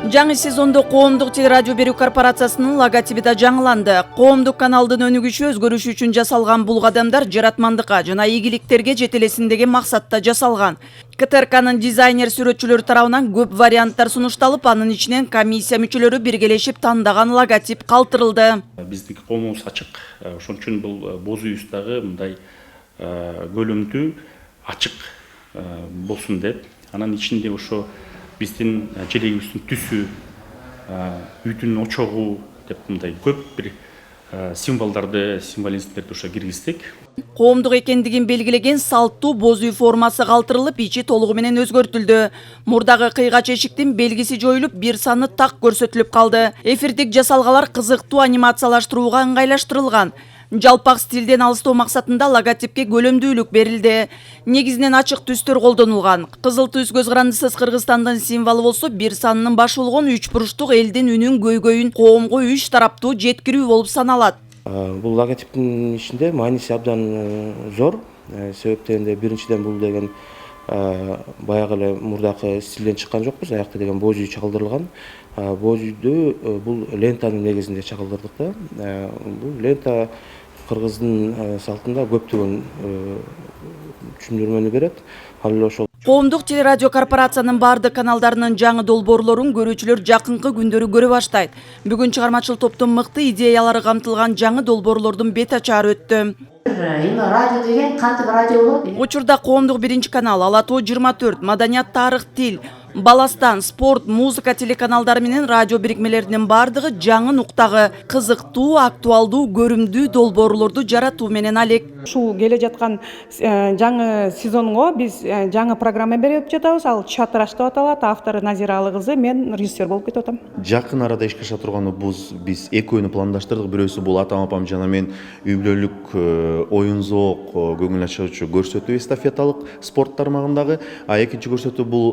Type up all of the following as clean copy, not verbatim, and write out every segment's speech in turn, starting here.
Жаңы сезондо коомдук телерадио берүү корпорациясынын логотиби да жаңыланды. Коомдук каналдын өнүгүшү өзгөрүшү үчүн жасалган бул кадамдар жаратмандыкка жана ийгиликтерге жетелесин деген максатта жасалган. КТРКнын дизайнер сүрөтчүлөрү тарабынан көп варианттар сунушталып, анын ичинен комиссия мүчөлөрү биргелешип тандаган логотип калтырылды. Биздики коомубуз ачык. Ошон үчүн бул боз үйүбүз дагы мындай көлөмдүү ачык болсун деп. Анын ичинде ошо биздин желегибиздин түсү, үйтүн очогу деп мындай көп бир символизмдерди ошо киргиздик. Коомдук экендигин белгилеген салттуу боз үй формасы калтырылып, ичи толугу менен өзгөртүлдү. Мурдагы кыйгач эшиктин белгиси жоюлуп, бир саны так көрсөтүлүп калды. Эфирдик жасалгалар кызыктуу анимациялаштырууга ыңгайлаштырылган. Жалпак стилден алыстоо максатында логотипке көлөмдүүлүк берилди. Негизинен ачык түстөр колдонулган. Кызыл түс көз карандысыз Кыргызстандын символу болсо, бир санынын башы болгон 3 буручтук элдин үнүн көйгөйүн коомго 3 тараптуу жеткирүү болуп саналат. Бул логотиптин ичинде мааниси абдан зор. Себептен биринчиден бул деген баягы эле мурдакы стилден чыккан жокпуз. Аякта деген боз үй чагылдырылган. Боз үйдү бул лентанын негизинде чагылдырдык да. Бул лента кыргыздын салтында көптөгөн түшүндүрмөнү берет. Ал эле ошол Коомдук телерадио корпорациянын бардык каналдарынын жаңы долбоорлорун көрүүчүлөр жакынкы күндөрү көрө баштайт. Бүгүн чыгармачыл топтун мыкты идеялары камтылган жаңы долбоорлордун бет ачары өттү. Радио деген кантип радио болот? Учурда коомдук 1-канал, Ала Тоо 24, Маданият, Тарых, Тил, Баластан, Спорт, Музыка телеканалдары менен радио бирикмелеринин бардыгы жаңы нуктагы кызыктуу, актуалдуу, көрүмдүү долбоорлорду жаратуу менен алек. Ушул келе жаткан жаңы сезонго биз жаңы программа берип жатабыз. Ал Чатыраш деп аталат. Автору Назира Алы кызы, мен режиссер болуп кетип атам. Жакын арада ишке аша турган биз экөөнү пландаштырдык. Бирөөсү бул атам апам жана мен үй бүлөлүк оюн зоок, көңүл ачуучу көрсөтүү эстафеталык спорт тармагындагы, экинчи көрсөтүү бул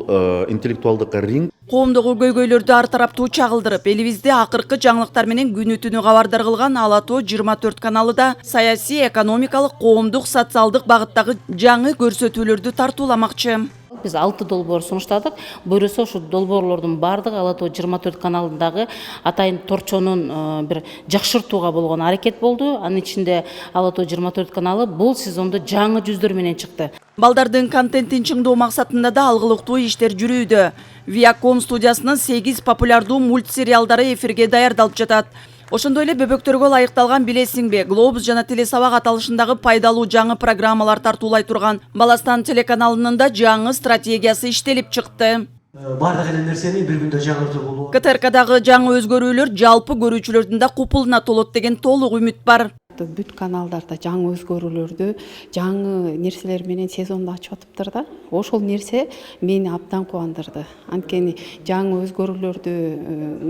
интеллектуалдык ринг. Коомдогу көйгөйлөрдү ар тараптуу чагылдырып, элибизди акыркы жаңылыктар менен күнү түнү кабардар кылган Ала Тоо 24 каналы да саясий, экономикалык, коомдук, социалдык багыттагы жаңы көрсөтүүлөрдү тартууламакчы. Биз 6 долбоор сунуштадык. Буюрса ошо долбоорлордун бардыгы Ала Тоо 24 каналындагы атайын торчонун бир жакшыртууга болгон аракет болду. Анын ичинде Ала Тоо 24 каналы бул сезондо жаңы жүздөр менен чыкты. Балдардын контентин чыңдоо максатында да алгылыктуу иштер жүрүүдө. Viacom студиясынын 8 популярдуу мультсериалдары эфирге даярдалып жатат. Ошондой эле бөбөктөргө ылайыкталган Билесиңби, Глобус жана Телесабак аталышындагы пайдалуу жаңы программалар тартуулай турган Баластан телеканалынын да жаңы стратегиясы иштелип чыкты. Бардык эле нерсени бир күндө жаңыртып болуу. КТРКдагы жаңы өзгөрүүлөр жалпы көрүүчүлөрдүн да купулуна толот деген толук үмүт бар. Бүт каналдарда жаңы өзгөрүүлөрдү, жаңы нерселер менен сезонду ачып атыптыр да. Ошол нерсе мени абдан кубандырды. Анткени жаңы өзгөрүүлөрдү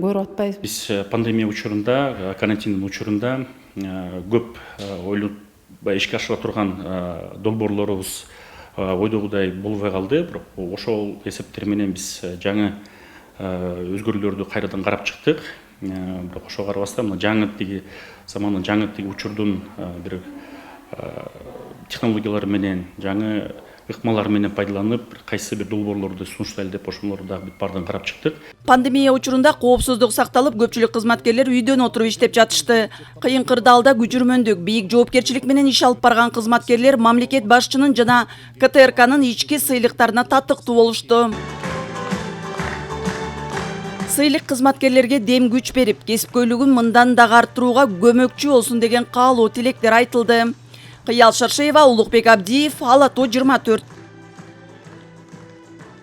көрүп атпайбыз. Биз пандемия учурунда, карантиндин учурунда көп ойлонуп ишке ашыра турган долбоорлорубуз ойдогудай болбой калды. Бирок ошол эсептер менен биз жаңы өзгөрүүлөрдү кайрадан карап чыктык. Бирок ошого карабастан мына жаңы тиги замандын жаңы тиги учурдун бир технологиялары менен, жаңы ыкмалар менен пайдаланып, кайсы бир долбоорлорду сунуштайлы деп ошолорду дагы бардыгын карап чыктык. Пандемия учурунда коопсуздук сакталып, көпчүлүк кызматкерлер үйдөн отуруп иштеп жатышты. Кыйын кырдаалда күчүрмөндүк, бийик жоопкерчилик менен иш алып барган кызматкерлер мамлекет башчынын жана КТРКнын ички сыйлыктарына татыктуу болушту. Сыйлык кызматкерлерге дем күч берип, кесипкөйлүгүн мындан дагы арттырууга көмөкчү болсун деген каалоо тилектер айтылды. Кыял Шаршеева, Улукбек Абдиев, Ала Тоо 24.